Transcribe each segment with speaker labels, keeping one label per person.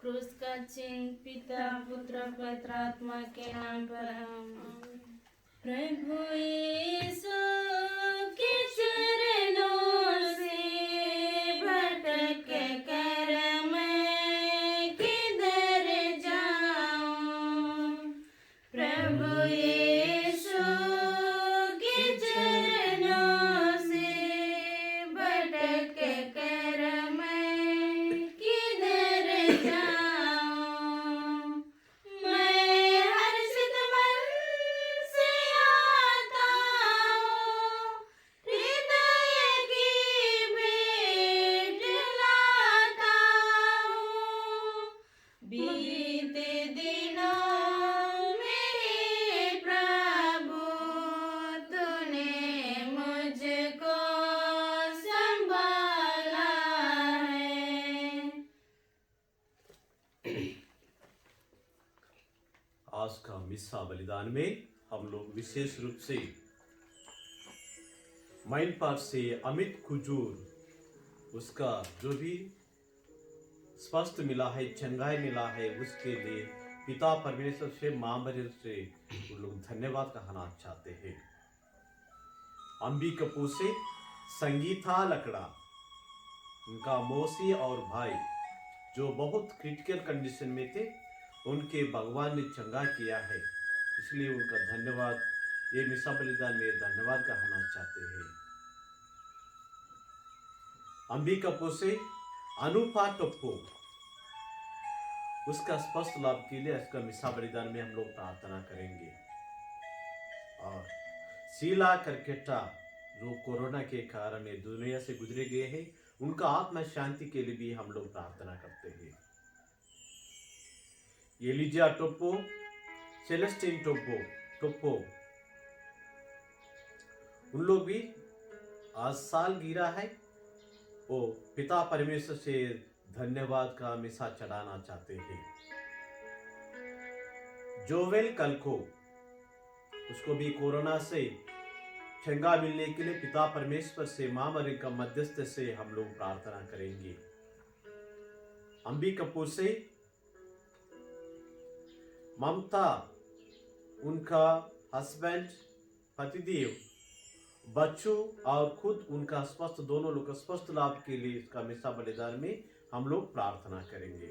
Speaker 1: क्रूस का चिन्ह पिता पुत्र पवित्र आत्मा के नाम पर आमीन। प्रभु यीशु के चरणों से भटक कर मैं किधर जाऊं। प्रभु यीशु के चरणों से भटक कर मैं किधर जाऊं। मैं हर्षित मन से आता हूँ, हृदय की भेंट लाता हूँ। बीते दिनों में प्रभु तूने मुझको संभाला है।
Speaker 2: आज का मिस्सा बलिदान में हम लोग विशेष रूप से माइन पार्ट से अमित कुजूर उसका जो भी स्वस्थ मिला है, चंगाई मिला है, उसके लिए पिता परमेश्वर से, मां मरियम से वो लोग धन्यवाद कहना चाहते हैं। अंबिकापुर से संगीता लकड़ा, उनका मौसी और भाई जो बहुत क्रिटिकल कंडीशन में थे, उनके भगवान ने चंगा किया है, इसलिए उनका धन्यवाद ये मिस्सा बलिदान में धन्यवाद कहना चाहते हैं। अंबिकापुर से अनुपा टप्पो, उसका स्पष्ट लाभ के लिए इसका मिस्सा बलिदान में हम लोग प्रार्थना करेंगे। और शीला करकेटा जो कोरोना के कारण ये दुनिया से गुजरे गए हैं, उनका आत्मा शांति के लिए भी हम लोग प्रार्थना करते हैं। एलिजा टोप्पो, सेलेस्टीन टोप्पो, उन लोग भी आज साल गिरा है, वो पिता परमेश्वर से धन्यवाद का मिसा चढ़ाना चाहते हैं। जोवेल कलको, उसको भी कोरोना से चंगा मिलने के लिए पिता परमेश्वर से, मां मरियम का मध्यस्थ से हम लोग प्रार्थना करेंगे। अंबिकापुर से ममता, उनका हस्बैंड, पतिदेव, बच्चों और खुद उनका स्वस्थ, दोनों लोग का स्वस्थ लाभ के लिए इसका मिस्सा बलिदान में हम लोग प्रार्थना करेंगे।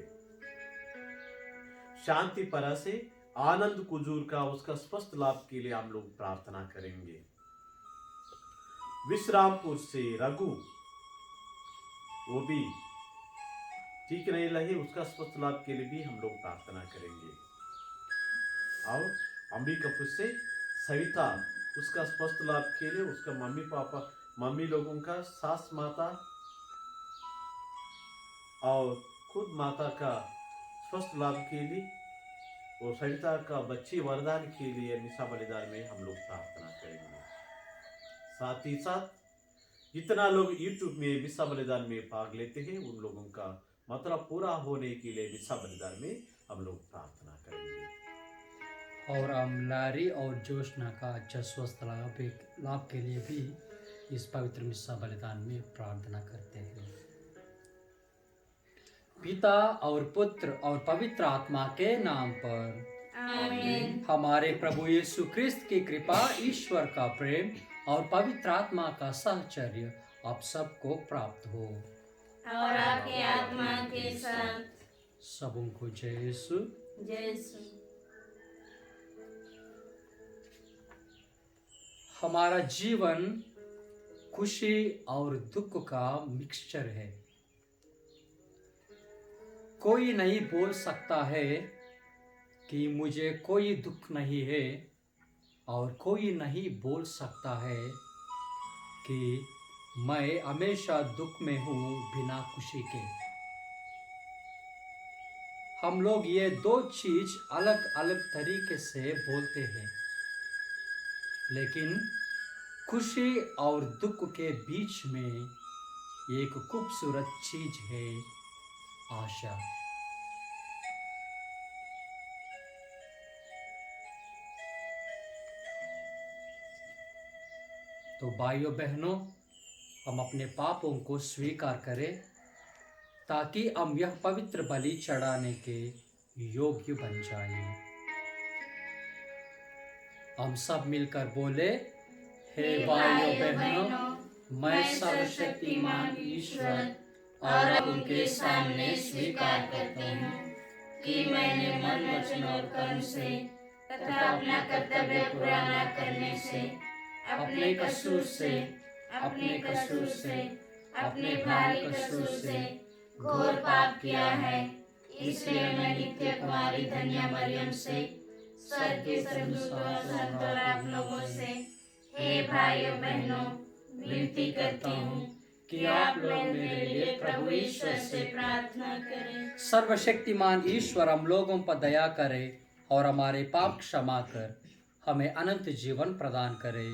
Speaker 2: शांति परा से आनंद कुजूर का उसका स्वस्थ लाभ के लिए हम लोग प्रार्थना करेंगे। विश्रामपुर से रघु, वो भी ठीक नहीं रहे, उसका स्वस्थ लाभ के लिए भी हम लोग प्रार्थना करेंगे। और अंबिकापुर से सविता, उसका स्वस्थ लाभ के लिए, उसका मम्मी पापा, मम्मी लोगों का, सास माता और खुद माता का स्वस्थ लाभ के लिए, और सविता का बच्ची वरदान के लिए मिस्सा बलिदान में हम लोग प्रार्थना करेंगे। साथ ही साथ जितना लोग YouTube में मिस्सा बलिदान में भाग लेते हैं, उन लोगों का मतलब पूरा होने के लिए मिस्सा बलिदान में हम लोग प्रार्थना करेंगे।
Speaker 3: और हम लारी और जोशना का अच्छा स्वस्थ लाभ के लिए भी इस पवित्र मिस्सा बलिदान में प्रार्थना करते हैं। पिता और पुत्र और पवित्र आत्मा के नाम पर
Speaker 1: आमीन।
Speaker 3: हमारे प्रभु यीशु क्रिस्त की कृपा, ईश्वर का प्रेम और पवित्र आत्मा का साहचर्य आप सबको प्राप्त हो
Speaker 1: और आपके आत्मा के साथ।
Speaker 3: सबों को जय यीशु।
Speaker 1: जय यीशु।
Speaker 3: हमारा जीवन खुशी और दुख का मिक्सचर है। कोई नहीं बोल सकता है कि मुझे कोई दुख नहीं है, और कोई नहीं बोल सकता है कि मैं हमेशा दुख में हूँ बिना खुशी के। हम लोग ये दो चीज अलग अलग तरीके से बोलते हैं, लेकिन खुशी और दुख के बीच में एक खूबसूरत चीज है, आशा। तो भाइयों बहनों, हम अपने पापों को स्वीकार करें ताकि हम यह पवित्र बलि चढ़ाने के योग्य बन जाएं। हम सब मिलकर बोले, हे भाइयों बहनों, मैं सर्वशक्तिमान ईश्वर और उनके सामने स्वीकार करता हूँ कि मैंने मन, वचन और कर्म से तथा अपना कर्तव्य पूरा न करने से अपने कसूर से अपने भारी कसूर से घोर पाप किया है। इसलिए मैं नित्य कुमारी धन्य मरियम से स्वर्गीय संत और आप लोगों से, हे भाइयों बहनों, विनती करता हूँ कि आप लोग मेरे लिए प्रभु ईश्वर से प्रार्थना करें। सर्वशक्तिमान ईश्वर हम लोगों पर दया करे और हमारे पाप क्षमा कर हमें अनंत जीवन प्रदान करे।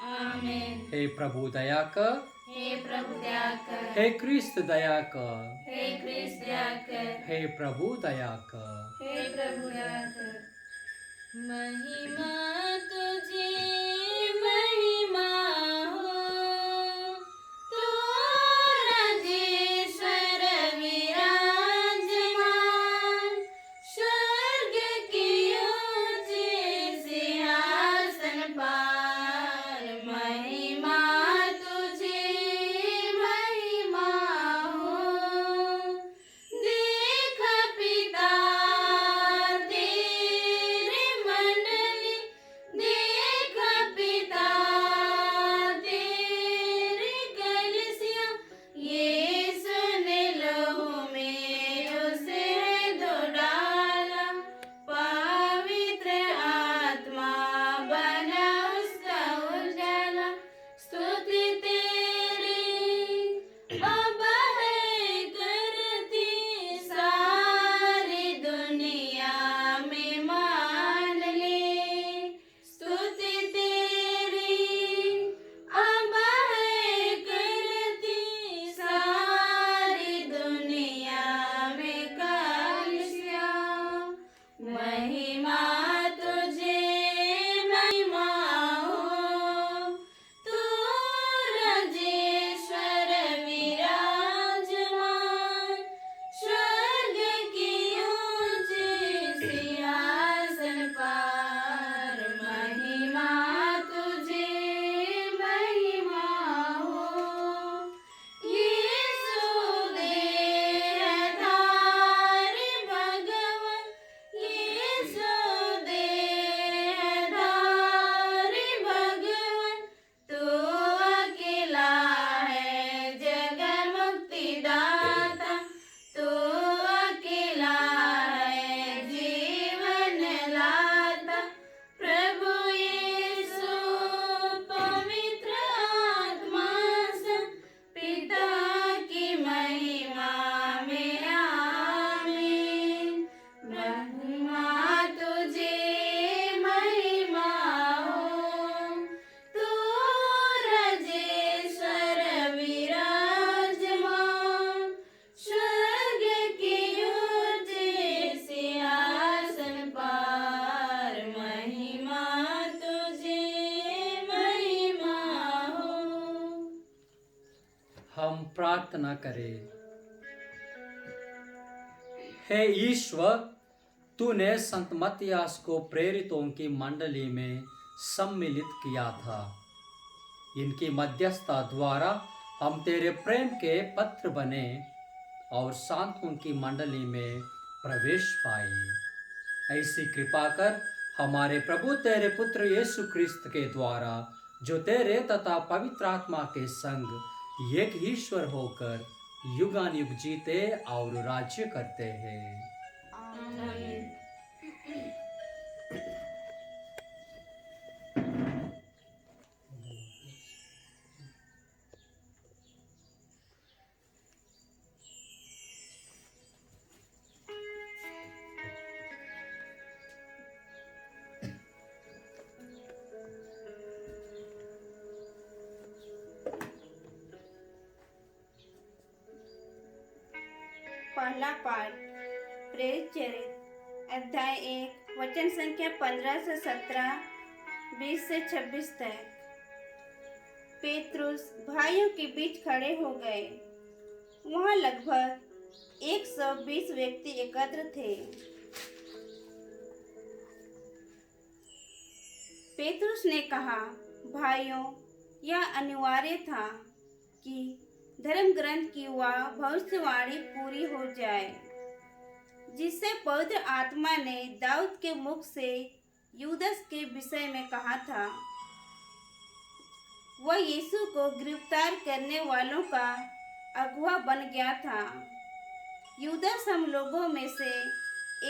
Speaker 1: आमीन।
Speaker 3: हे प्रभु दया कर,
Speaker 1: हे प्रभु दया कर,
Speaker 3: हे क्रिस्त दया कर,
Speaker 1: हे क्रिस्त दया कर,
Speaker 3: हे प्रभु दया कर,
Speaker 1: हे प्रभु दया कर। महिमा तुझे महिमा हो, तू राजेश्वर विराजमान, स्वर्ग की ऊंचे सिंहासन पार। महिमा तुझे महिमा हो, देख पिता तेरे मंडली, देख पिता तेरी कलीसिया, यीशु ने लहू में उसे धो डाला, पवित्र आत्मा बना उसका उजाला। स्तुति तेरी अब है करती सारी दुनिया में, मान ले। स्तुति तेरी अब है करती सारी दुनिया में, कलीसिया। महिमा तुझे महिमा हो, तू राजेश्वर विराजमान, स्वर्ग की ऊंचे सिंहासन पार। महिमा तुझे महिमा हो, यीशु देहधारी भगवन, यीशु देहधारी भगवन, तू अकेला है जगत मुक्तिदाता, तू अकेला है जीवन लाता। प्रभु यीशु पवित्र आत्मा से, पिता की महिमा में, आमीन। महिमा तुझे महिमा हो, तू राजेश्वर विराजमान, स्वर्ग की ऊंचे सिंहासन पार। महिमा तुझे महिमा हो।
Speaker 3: हम प्रार्थना करें। हे ईश्वर, तूने संत मत्तियास को प्रेरितों की मंडली में सम्मिलित किया था। इनकी मध्यस्थता द्वारा हम तेरे प्रेम के पत्र बने और सांतों की मंडली में प्रवेश पाए। ऐसी कृपा कर हमारे प्रभु तेरे पुत्र यीशु क्रिस्त के द्वारा, जो तेरे तथा पवित्र आत्मा के संग एक ईश्वर होकर युगानुयुग जीते और राज्य करते हैं।
Speaker 1: आमीन।
Speaker 4: पहला पाठ प्रेरित चरित्र अध्याय 1 वचन संख्या 15 से 17, 20 से 26 तक। पेत्रुस भाइयों के बीच खड़े हो गए। वहाँ लगभग 120 व्यक्ति एकत्र थे। पेतरुस ने कहा, भाइयों, यह अनिवार्य था कि धर्म ग्रंथ की वह भविष्यवाणी पूरी हो जाए जिससे पवित्र आत्मा ने दाऊद के मुख से यूदस के विषय में कहा था। वह यीशु को गिरफ्तार करने वालों का अगुवा बन गया था। यूदस हम लोगों में से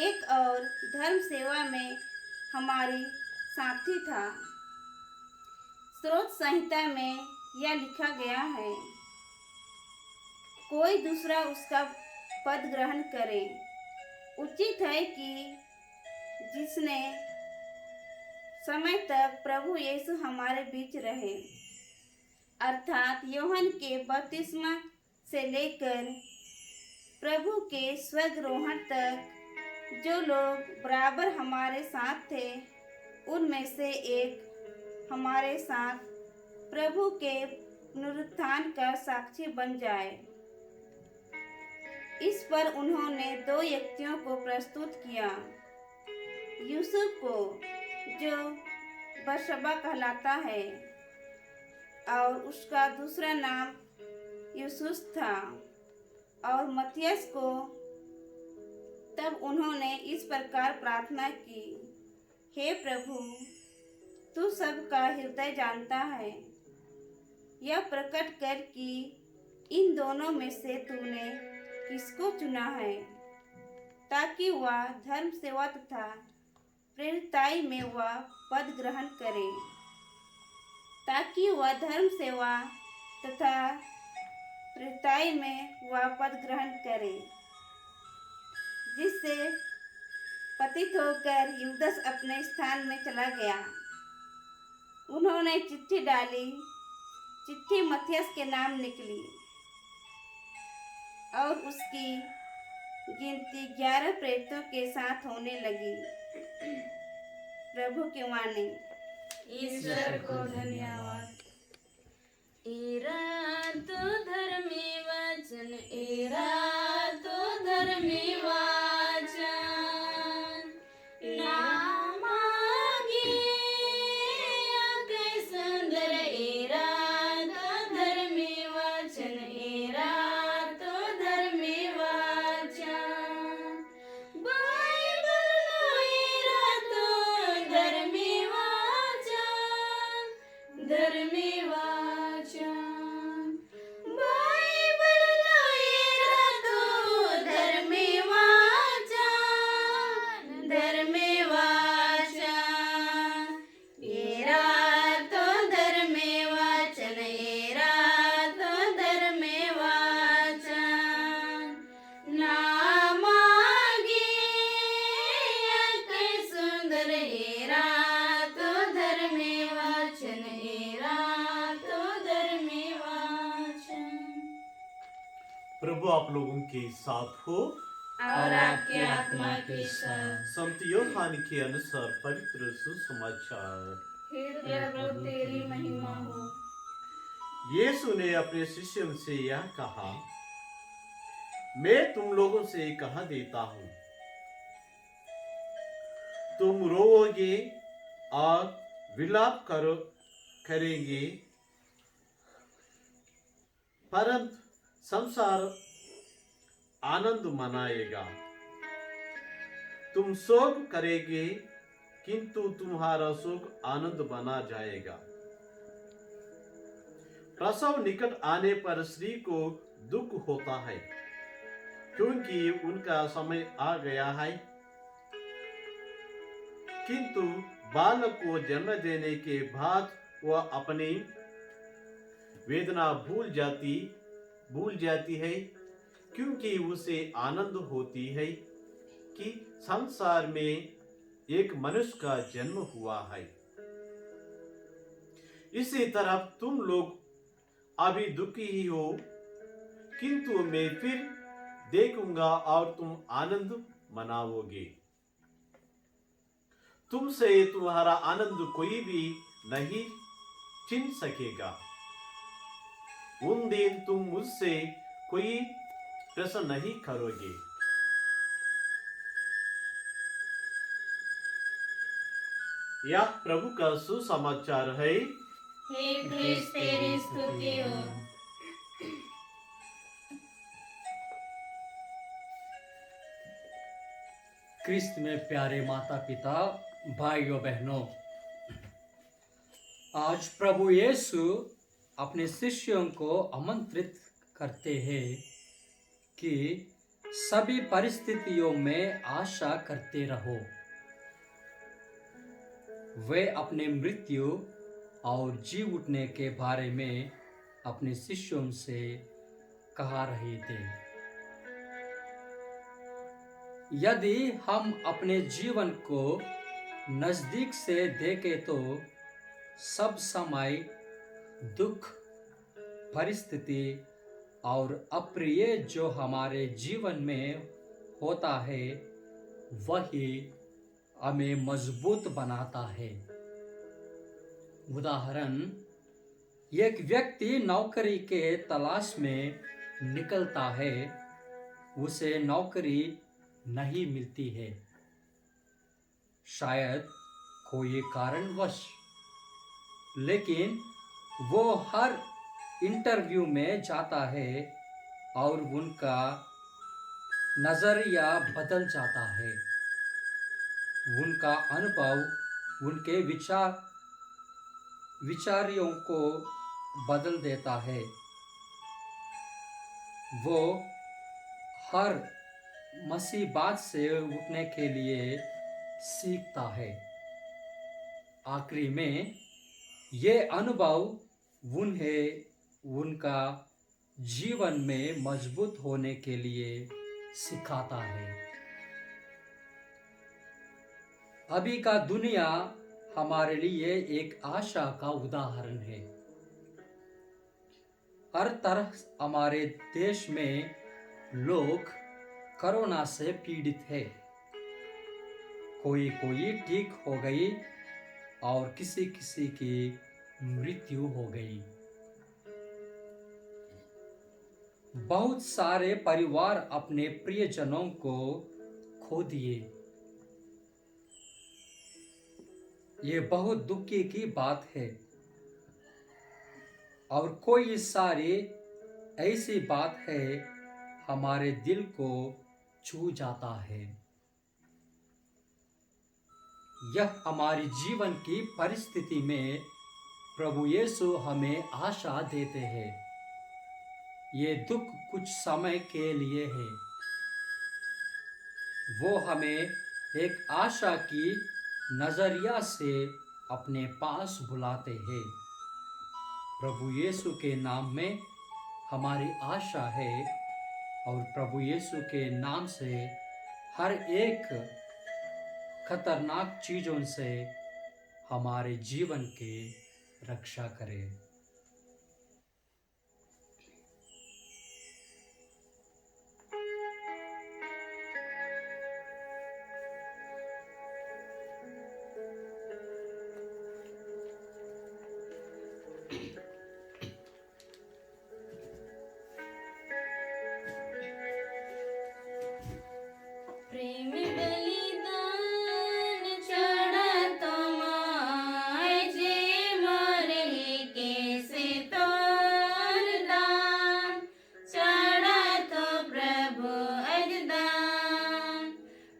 Speaker 4: एक और धर्म सेवा में हमारी साथी था। स्रोत संहिता में यह लिखा गया है, कोई दूसरा उसका पद ग्रहण करे। उचित है कि जिसने समय तक प्रभु यीशु हमारे बीच रहे, अर्थात यूहन्ना के बपतिस्मा से लेकर प्रभु के स्वर्गारोहण तक जो लोग बराबर हमारे साथ थे, उनमें से एक हमारे साथ प्रभु के पुनरुत्थान का साक्षी बन जाए। इस पर उन्होंने 2 व्यक्तियों को प्रस्तुत किया, यूसुफ को जो बरसब्बा कहलाता है और उसका दूसरा नाम यूसुस था, और मत्तियास को। तब उन्होंने इस प्रकार प्रार्थना की, हे प्रभु, तू सबका हृदय जानता है, यह प्रकट कर कि इन दोनों में से तूने किसको चुना है, ताकि वह धर्म सेवा तथा प्रेरिताई में वह पद ग्रहण करे, ताकि वह धर्म सेवा तथा प्रेरिताई में वह पद ग्रहण करे, जिससे पतित होकर यूदस अपने स्थान में चला गया। उन्होंने चिट्ठी डाली, चिट्ठी मत्तियास के नाम निकली और उसकी गिनती 11 प्रेरितों के साथ होने लगी। प्रभु की वाणी।
Speaker 1: ईश्वर को धन्यवाद। एरा तो धर्मी वचन, एरा तो धर्मी वचन, नाम मांगे आके सुंदर, एरा तो धर्मी वचन, एरा तो धर्मी वचन, बाइबल लो एरा तो धर्मी वचन, धर्मी वचन, बाइबल लो एरा तो धर्मी वचन, धर्मी वचन, एरा तो धर्मी वचन, एरा तो धर्मी वचन, ना मांगे आके सुंदर, एरा तो धर्मी वचन, एरा तो धर्मी वचन।
Speaker 2: प्रभु आप लोगों के साथ हो
Speaker 1: और आपके आत्मा के साथ।
Speaker 2: संत यूहन्ना के अनुसार पवित्र सुसमाचार।
Speaker 1: हे प्रभु तेरी महिमा हो।
Speaker 2: यीशु ने अपने शिष्यों से यह कहा, मैं तुम लोगों से कह देता हूं, तुम रोओगे और विलाप करेंगे, परंतु संसार आनंद मनाएगा। तुम शोक करेंगे, किंतु तुम्हारा शोक आनंद बना जाएगा। प्रसव निकट आने पर स्त्री को दुख होता है, क्योंकि उनका समय आ गया है, किंतु बालक को जन्म देने के बाद वह अपनी वेदना भूल जाती है, क्योंकि उसे आनंद होती है कि संसार में एक मनुष्य का जन्म हुआ है। इसी तरह तुम लोग अभी दुखी ही हो, किंतु मैं फिर देखूंगा और तुम आनंद मनाओगे। तुमसे तुम्हारा आनंद कोई भी नहीं छीन सकेगा। उन दिन तुम मुझसे कोई प्रसन्न नहीं करोगे। या प्रभु का सुसमाचार है।
Speaker 1: हे ख्रिस्त तेरी स्तुति हो।
Speaker 3: क्रिस्त में प्यारे माता पिता, भाइयों बहनों, आज प्रभु यीशु अपने शिष्यों को आमंत्रित करते हैं कि सभी परिस्थितियों में आशा करते रहो। वे अपने मृत्यु और जी उठने के बारे में अपने शिष्यों से कहा रहे थे। यदि हम अपने जीवन को नजदीक से देखें तो सब समय दुख, परिस्थिति और अप्रिय जो हमारे जीवन में होता है वही हमें मजबूत बनाता है। उदाहरण, एक व्यक्ति नौकरी के तलाश में निकलता है, उसे नौकरी नहीं मिलती है, शायद कोई कारणवश, लेकिन वो हर इंटरव्यू में जाता है और उनका नजरिया बदल जाता है। उनका अनुभव उनके विचारों को बदल देता है। वो हर मुसीबत से उठने के लिए सीखता है। आखिरी में ये अनुभव उन्हें उनका जीवन में मजबूत होने के लिए सिखाता है। अभी का दुनिया हमारे लिए एक आशा का उदाहरण है। हर तरह हमारे देश में लोग कोरोना से पीड़ित है। कोई ठीक हो गई और किसी की मृत्यु हो गई। बहुत सारे परिवार अपने प्रियजनों को खो दिए। ये बहुत दुखी की बात है और कोई सारी ऐसी बात है हमारे दिल को छू जाता है। यह हमारी जीवन की परिस्थिति में प्रभु यीशु हमें आशा देते हैं। ये दुख कुछ समय के लिए है। वो हमें एक आशा की नजरिया से अपने पास बुलाते हैं। प्रभु यीशु के नाम में हमारी आशा है और प्रभु यीशु के नाम से हर एक खतरनाक चीजों से हमारे जीवन की रक्षा करें।
Speaker 1: प्रेम बलिदान चढ़ा तुम्हारे जे मरे कैसे तोर दान चढ़ा तो प्रभु अजदान।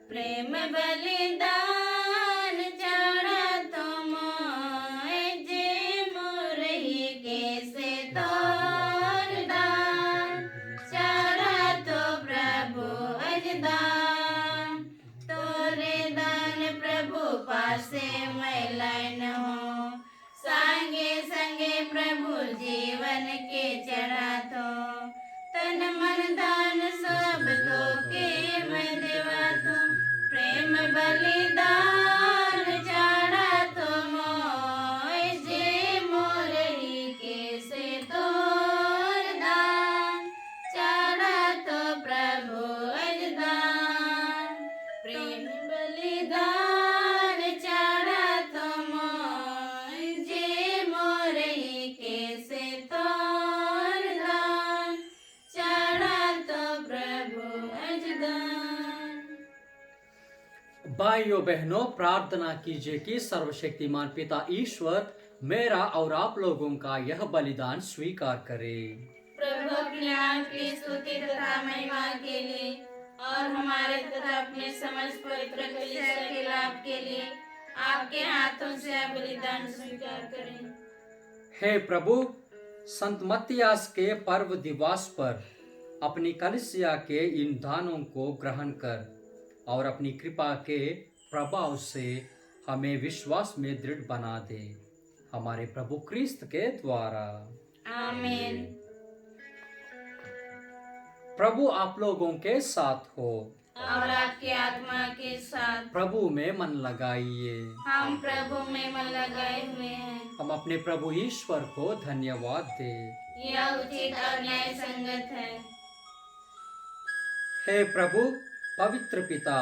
Speaker 1: प्रेम बलिदान चढ़ा तुम्हारे जे मरे कैसे तोर दान चढ़ा तो प्रभु अजदान। तोरे दान प्रभु पासे मैलान हो, संगे संगे प्रभु जीवन के चढ़ा तो तन मन दान सब तो के मैं देवा तो। प्रेम बलिदान
Speaker 3: भाइयों बहनों, प्रार्थना कीजिए कि सर्वशक्तिमान पिता ईश्वर मेरा और आप लोगों का यह बलिदान स्वीकार करे।
Speaker 1: प्रभु अपने नाम की स्तुति तथा महिमा के लिए और हमारे तथा अपने समस्त पवित्र कलीसिया के लाभ के लिए आपके हाथों से यह बलिदान स्वीकार करें।
Speaker 3: हे प्रभु, संत मत्तियास के पर्व दिवस पर अपनी कलीसिया के इन दानों को ग्रहण कर और अपनी कृपा के प्रभाव से हमें विश्वास में दृढ़ बना दे, हमारे प्रभु क्रिस्त के द्वारा।
Speaker 1: आमीन।
Speaker 3: प्रभु आप लोगों के साथ हो
Speaker 1: और आपकी आत्मा के साथ।
Speaker 3: प्रभु में मन लगाइए।
Speaker 1: हम प्रभु में मन लगाए हुए हैं।
Speaker 3: हम अपने प्रभु ईश्वर को धन्यवाद दें।
Speaker 1: यह उचित और न्याय संगत है।
Speaker 3: हे प्रभु, पवित्र पिता,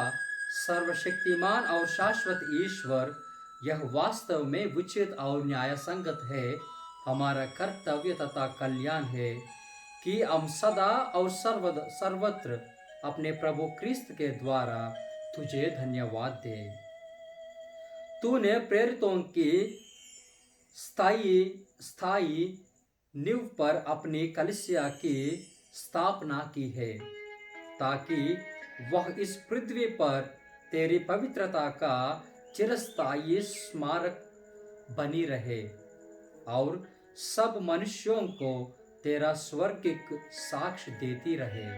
Speaker 3: सर्वशक्तिमान और शाश्वत ईश्वर, यह वास्तव में उचित और न्याय संगत है, हमारा कर्तव्य तथा कल्याण है कि हम सदा और सर्वत्र अपने प्रभु क्रिस्त के द्वारा तुझे धन्यवाद दें। तूने प्रेरितों की स्थायी नींव पर अपनी कलीसिया की स्थापना की है, ताकि वह इस पृथ्वी पर तेरी पवित्रता का चिरस्थायी स्मारक बनी रहे और सब मनुष्यों को तेरा स्वर्गिक साक्ष्य देती रहे।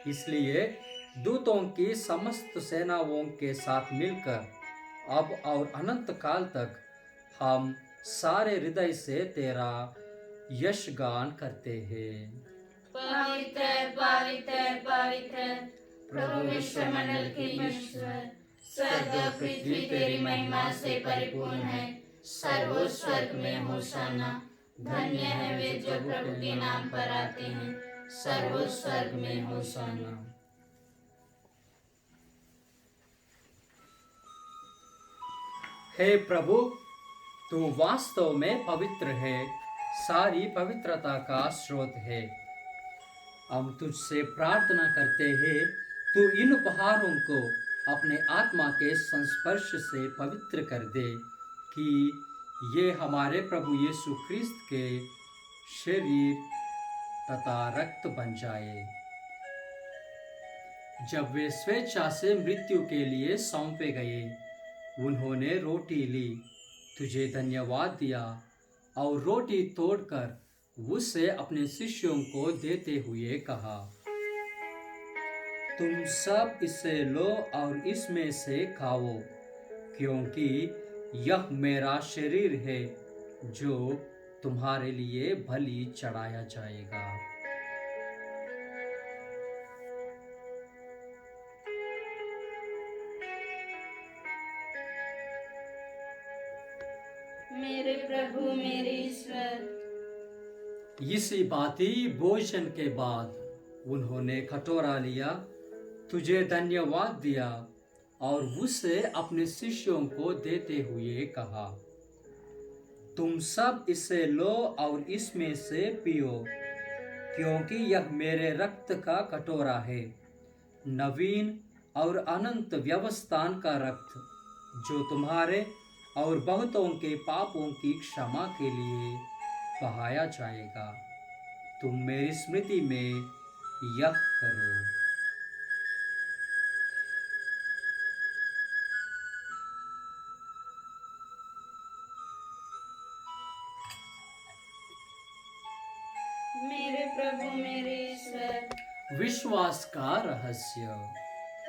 Speaker 3: इसलिए दूतों की समस्त सेनाओं के साथ मिलकर अब और अनंत काल तक हम सारे हृदय से तेरा यशगान करते हैं।
Speaker 1: पवित्र पवित्र पवित्र प्रभु विश्वमंडल के ईश्वर, स्वर्ग और पृथ्वी तेरी महिमा से परिपूर्ण है। सर्वोच्च स्वर्ग में होशाना। धन्य है वे जो प्रभु के नाम पर आते हैं। सर्वोच्च स्वर्ग में होशाना।
Speaker 3: हे प्रभु, तू वास्तव में पवित्र है, सारी पवित्रता का स्रोत है। हम तुझसे प्रार्थना करते हैं, तू इन उपहारों को अपने आत्मा के संस्पर्श से पवित्र कर दे, कि ये हमारे प्रभु यीशु क्रिस्त के शरीर तथा रक्त बन जाए। जब वे स्वेच्छा से मृत्यु के लिए सौंपे गए, उन्होंने रोटी ली, तुझे धन्यवाद दिया और रोटी तोड़कर उसे अपने शिष्यों को देते हुए कहा, तुम सब इससे लो और इसमें से खाओ, क्योंकि यह मेरा शरीर है जो तुम्हारे लिए बलि चढ़ाया जाएगा।
Speaker 1: मेरे प्रभु मेरे ईश्वर।
Speaker 3: इसी भांति भोजन के बाद उन्होंने कटोरा लिया, तुझे धन्यवाद दिया और उसे अपने शिष्यों को देते हुए कहा, तुम सब इससे लो और इसमें से पियो, क्योंकि यह मेरे रक्त का कटोरा है, नवीन और अनंत व्यवस्थान का रक्त, जो तुम्हारे और बहुतों के पापों की क्षमा के लिए बहाया जाएगा। तुम मेरी स्मृति में यह करो।
Speaker 1: मेरे प्रभु मेरे ईश्वर।
Speaker 3: विश्वास का रहस्य।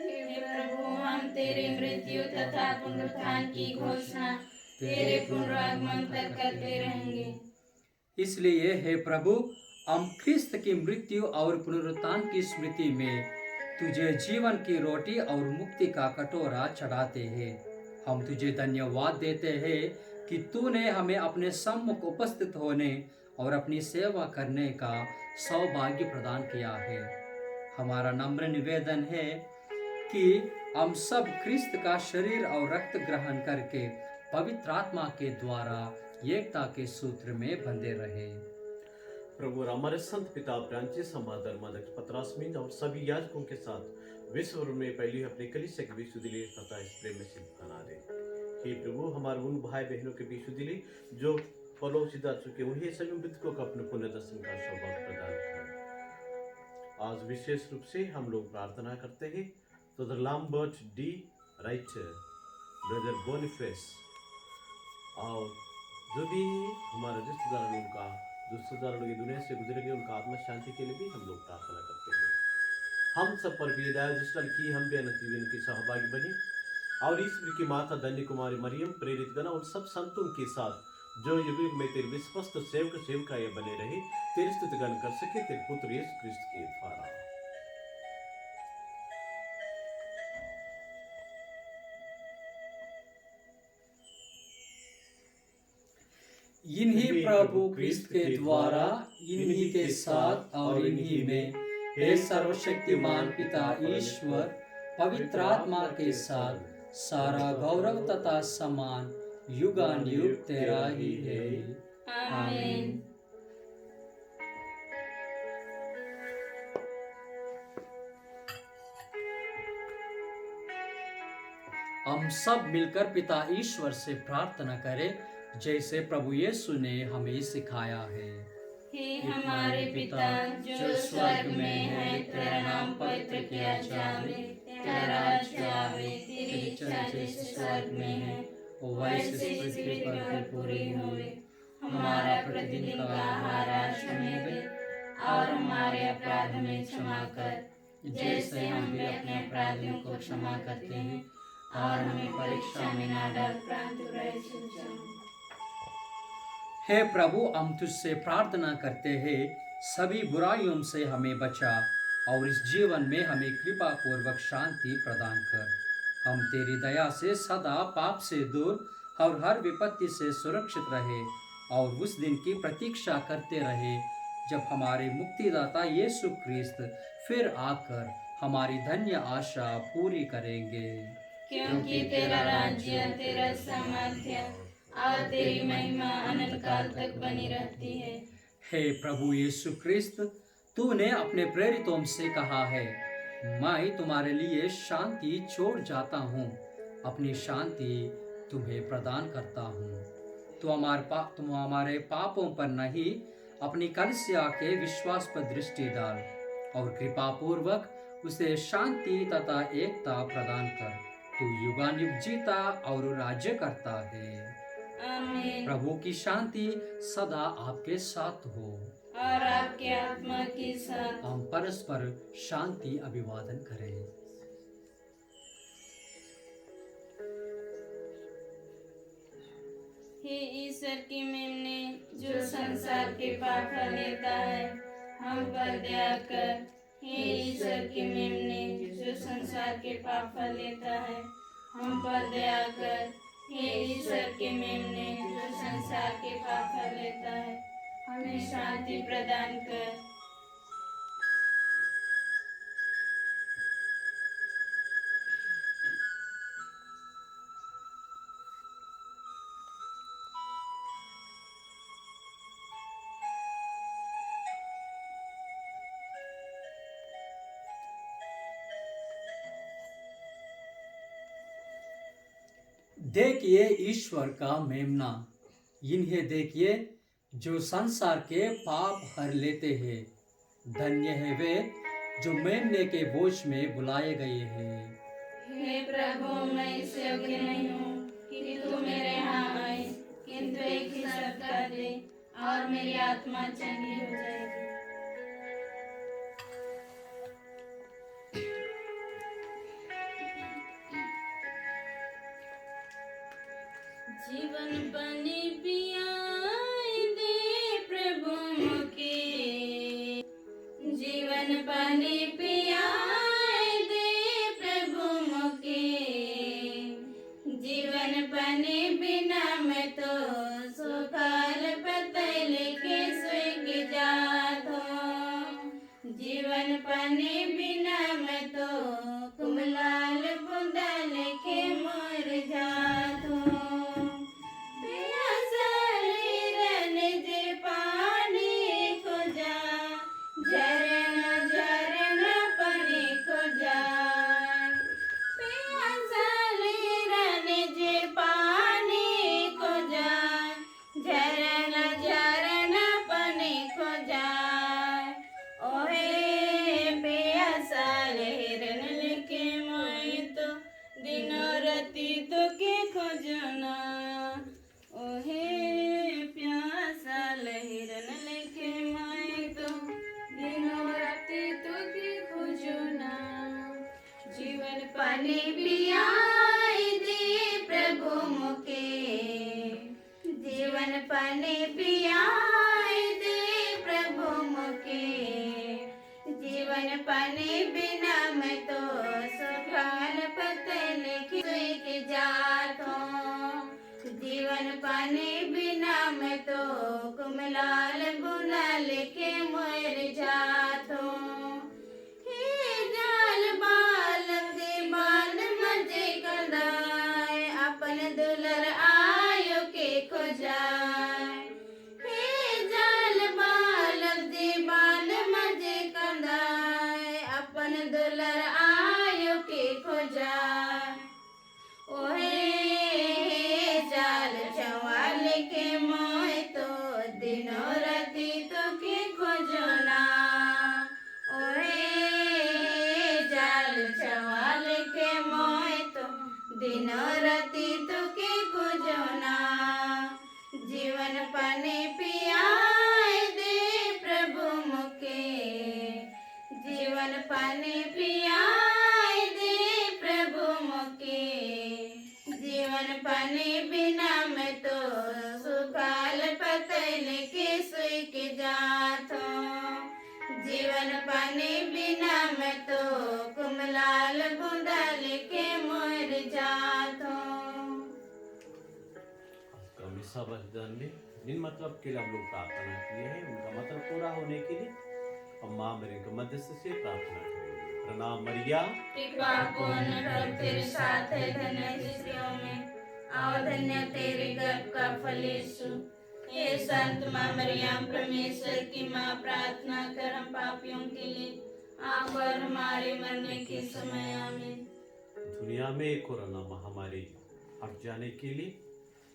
Speaker 1: हे प्रभु, हम तेरी मृत्यु तथा पुनरुत्थान की घोषणा तेरे पुनरागमन तक करते रहेंगे।
Speaker 3: इसलिए हे प्रभु, हम ख्रिस्त की मृत्यु और पुनरुत्थान की स्मृति में तुझे जीवन की रोटी और मुक्ति का कटोरा चढ़ाते हैं। हम तुझे धन्यवाद देते हैं कि तूने हमें अपने सम्मुख उपस्थित होने और अपनी सेवा करने का सौभाग्य प्रदान किया है। हमारा नम्र निवेदन है कि हम सब ख्रिस्त का शरीर और रक्त ग्रहण करके पवित्र आत्मा के द्वारा एकता के सूत्र में बंधे रहे।
Speaker 2: प्रभु और हमारे संत पिता फ्रांसिस हमारे धर्माध्यक्ष पत्रास्मिन और सभी याजकों के साथ विश्व भर में पहली अपने कलीसिया के विशुद्धि लिए तथा इस प्रेम में सिद्ध बना दे। हे प्रभु, हमारे उन भाई बहनों के विशुद्धि लिए जो परलोक सिद्ध चुके, उन्हें सभी मृतकों को अपने पुण्य दर्शन का सौभाग्य प्रदान करें। आज विशेष रूप से हम लोग प्रार्थना करते हैं तो the Lambert D writer, brother Boniface और जो भी हमारे रिश्तेदार उनका की दुनिया से गुजरे गए, उनका आत्मा शांति के लिए भी हम लोग प्रार्थना करते हैं। हम सब पर भी दया दृष्टि की, हम भी अनंत जीवन की सहभागी बने और ईश्वर की माता धन्य कुमारी मरियम, प्रेरित गण और सब संतों के साथ जो युग युग में तेरे विश्वस्त सेवक सेवकाएं बने रहे, तेरी स्तुति गान कर सके तेरे पुत्र यीशु क्रिस्त के द्वारा।
Speaker 3: इन्हीं प्रभु क्रिस्त के द्वारा, इन्हीं के साथ और इन्हीं में, हे सर्वशक्तिमान पिता ईश्वर, पवित्र आत्मा के साथ सारा गौरव तथा सम्मान युगानुयुग तेरा ही है।
Speaker 1: आमीन।
Speaker 3: हम सब मिलकर पिता ईश्वर से प्रार्थना करें जैसे प्रभु यीशु ने हमें सिखाया है।
Speaker 1: हे हमारे पिता जो स्वर्ग में है, तेरा नाम पवित्र किया जावे, तेरा राज्य आवे, तेरी इच्छा जैसे स्वर्ग में है वैसे पृथ्वी पर भी पूरी होवे। हमारा प्रतिदिन का आहार आज हमें दे और हमारे अपराध में क्षमा कर, जैसे हम भी अपने अपराधियों को क्षमा करते हैं, और हमें परीक्षा में ना डाल, परंतु बुराई से बचाओ।
Speaker 3: हे प्रभु, हम तुझसे प्रार्थना करते हैं, सभी बुराइयों से हमें बचा और इस जीवन में हमें कृपा पूर्वक शांति प्रदान कर। हम तेरी दया से सदा पाप से दूर और हर विपत्ति से सुरक्षित रहे और उस दिन की प्रतीक्षा करते रहे जब हमारे मुक्तिदाता यीशु क्रिस्त फिर आकर हमारी धन्य आशा पूरी करेंगे।
Speaker 1: क्योंकि तेरा राज्य, तेरा सामर्थ्य और तेरी महिमा अनंत काल तक बनी रहती है।
Speaker 3: हे प्रभु यीशु क्रिस्त, तूने अपने प्रेरितों से कहा है, मैं तुम्हारे लिए शांति छोड़ जाता हूँ, अपनी शांति तुम्हें प्रदान करता हूँ। तुम हमारे पापों पर नहीं, अपनी कलीसिया के विश्वास पर दृष्टि डाल और कृपा पूर्वक उसे शांति तथा एकता प्रदान कर। तू युगानुयुग जीता और राज्य करता है।
Speaker 1: आमीन।
Speaker 3: प्रभु की शांति सदा आपके साथ हो
Speaker 1: और आपके आत्मा के साथ।
Speaker 3: हम परस्पर शांति अभिवादन करें।
Speaker 1: हे ईश्वर की मेमने, जो संसार के पाप लेता है, हम पर दया कर। हे ईश्वर की मेमने, जो संसार के पाप लेता है, हम पर दया कर। हे ईश्वर के मेमने, जो संसार के पाप लेता है, हमें शांति प्रदान कर।
Speaker 3: देखिए ईश्वर का मेमना, इन्हें देखिए जो संसार के पाप हर लेते हैं। धन्य है वे जो मेमने के बोझ में बुलाए गए हैं।
Speaker 1: हे प्रभु, मैं इस योग्य नहीं हूँ कि तू मेरे यहाँ आए, किंतु एक ही शब्द कह दे और मेरी आत्मा चंगी हो जाएगी। जीवन पानी पियाए दे प्रभु मुझे, जीवन पानी पियाए दे प्रभु मुझे, जीवन पानी बिना मैं तो सुखाल पतल के स्वर्ग जात हूँ, जीवन पानी बिना मैं तो कुमलाल बुंदल के मर जात हूँ। दिनों राति तो के खोजना, ओहे प्यासा लहिरन लेके मैं तो दिनों राति तो के खोजना। जीवन पानी पियाई दे प्रभु मुके, जीवन पानी पियाई दे प्रभु मुके। जीवन पानी बिना मैं तो सुखाल पतल की जात हूँ। जीवन पानी बिना मैं तो कुमलाल बुना लेके मर जात हूँ। हे जाल बाल दे बाल मजे कदाए, अपन दुलर आयो के खोजाए। हे जाल बाल दे बाल मजे कदाए, अपन दुलर आयो के खोजाए। ओहे जाल चवाल के मोय तो दिनों राति तो के खोजना। ओहे जाल चवाल के मोय तो दिनों राति तो के खोजना। जीवन पानी पियाए दे प्रभु मुके, जीवन पानी पियाए दे प्रभु मुके। जीवन पानी बिना मैं तो सुखाल पतल के सुई के जात हूँ। जीवन पानी बिना मैं तो कुमलाल बूंदा लेके मर जात हूँ।
Speaker 2: का मिसा बलिदान में जिन मतलब के लिए हम लोग प्रार्थना किए हैं उनका मतलब पूरा होने के लिए हम माँ मरियम के मध्यस्थ से प्रार्थना करेंगे। प्रणाम मरिया,
Speaker 1: कृपा पूर्ण प्रभु तेरे साथ है, धन्य है स्त्रियों में और धन्य तेरे गर्भ का फल यीशु। हे संत माँ मरियम, परमेश्वर की माँ, प्रार्थना कर हम पापियों के लिए आप और हमारे मरने के समय आमीन।
Speaker 2: दुनिया में कोरोना महामारी हट जाने के लिए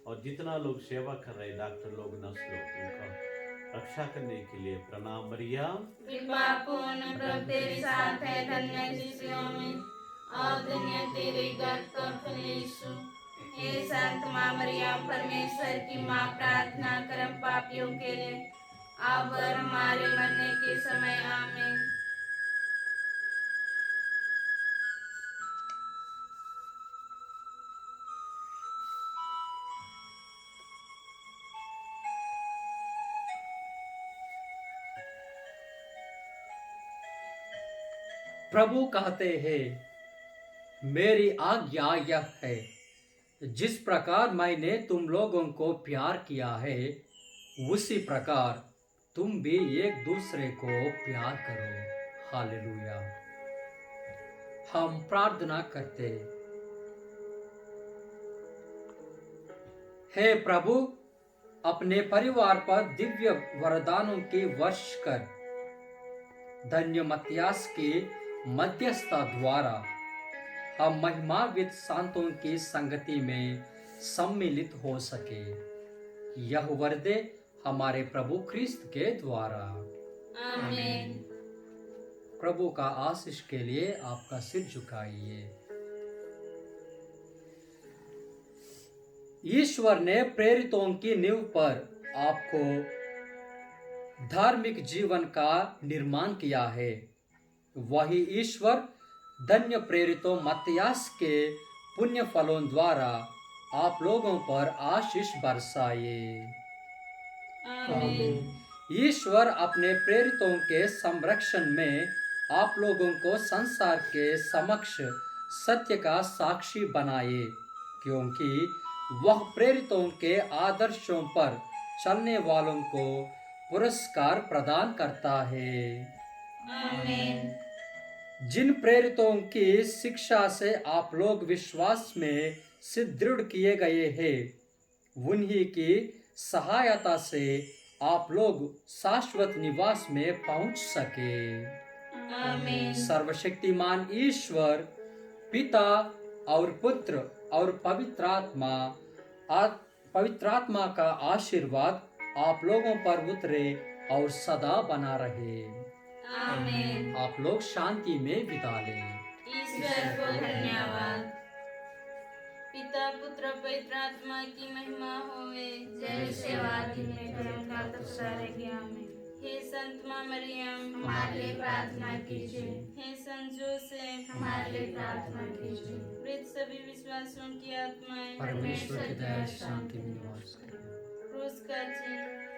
Speaker 2: और जितना लोग सेवा कर रहे डॉक्टर लोग, नर्स लोग, उनका रक्षा करने के लिए प्रणाम मरिया।
Speaker 1: कृपा पूर्ण प्रभु तेरे साथ है, धन्य है स्त्रियों में और धन्य तेरे गर्भ का फल यीशु। हे संत माँ मरियम, परमेश्वर की माँ, प्रार्थना कर हम पापियों के लिए अब और हमारे मरने के समय आमीन।
Speaker 3: प्रभु कहते हैं, मेरी आज्ञा यह है, जिस प्रकार मैंने तुम लोगों को प्यार किया है उसी प्रकार तुम भी एक दूसरे को प्यार करो। हालेलुया। हम प्रार्थना करते हैं। हे प्रभु, अपने परिवार पर दिव्य वरदानों की वर्ष कर धन्य मत्तियास की मध्यस्थता द्वारा हम महिमान्वित संतों की संगति में सम्मिलित हो सके। यह वर दे हमारे प्रभु ख्रिस्त के द्वारा।
Speaker 1: आमीन।
Speaker 3: प्रभु का आशीष के लिए आपका सिर झुकाइए। ईश्वर ने प्रेरितों की नींव पर आपको धार्मिक जीवन का निर्माण किया है। वही ईश्वर धन्य प्रेरितों मत्तियास के पुण्य फलों द्वारा आप लोगों पर आशीष बरसाए।
Speaker 1: आमीन।
Speaker 3: ईश्वर अपने प्रेरितों के संरक्षण में आप लोगों को संसार के समक्ष सत्य का साक्षी बनाए, क्योंकि वह प्रेरितों के आदर्शों पर चलने वालों को पुरस्कार प्रदान करता है।
Speaker 1: आमीन।
Speaker 3: जिन प्रेरितों की शिक्षा से आप लोग विश्वास में सुदृढ़ किए गए हैं, उन्हीं की सहायता से आप लोग शाश्वत निवास में पहुंच सके।
Speaker 1: आमीन।
Speaker 3: सर्वशक्तिमान ईश्वर पिता और पुत्र और पवित्रात्मा का आशीर्वाद आप लोगों पर उतरे और सदा बना रहे।
Speaker 1: आमीन।
Speaker 3: आप लोग शांति में बिता लें।
Speaker 1: ईश्वर को धन्यवाद। पिता पुत्र पवित्र आत्मा की महिमा होवे,
Speaker 4: जैसे आदि में जन्म काल तक सारे ज्ञान में।
Speaker 1: हे संत मां मरियम,
Speaker 4: हमारे लिए प्रार्थना कीजिए।
Speaker 1: हे संत जोसेफ,
Speaker 4: हमारे लिए प्रार्थना कीजिए।
Speaker 1: मृत सभी विश्वासों की आत्माएं
Speaker 3: परमेश्वर की दया से शांति में निवास करें।
Speaker 1: क्रूस का चिन्ह,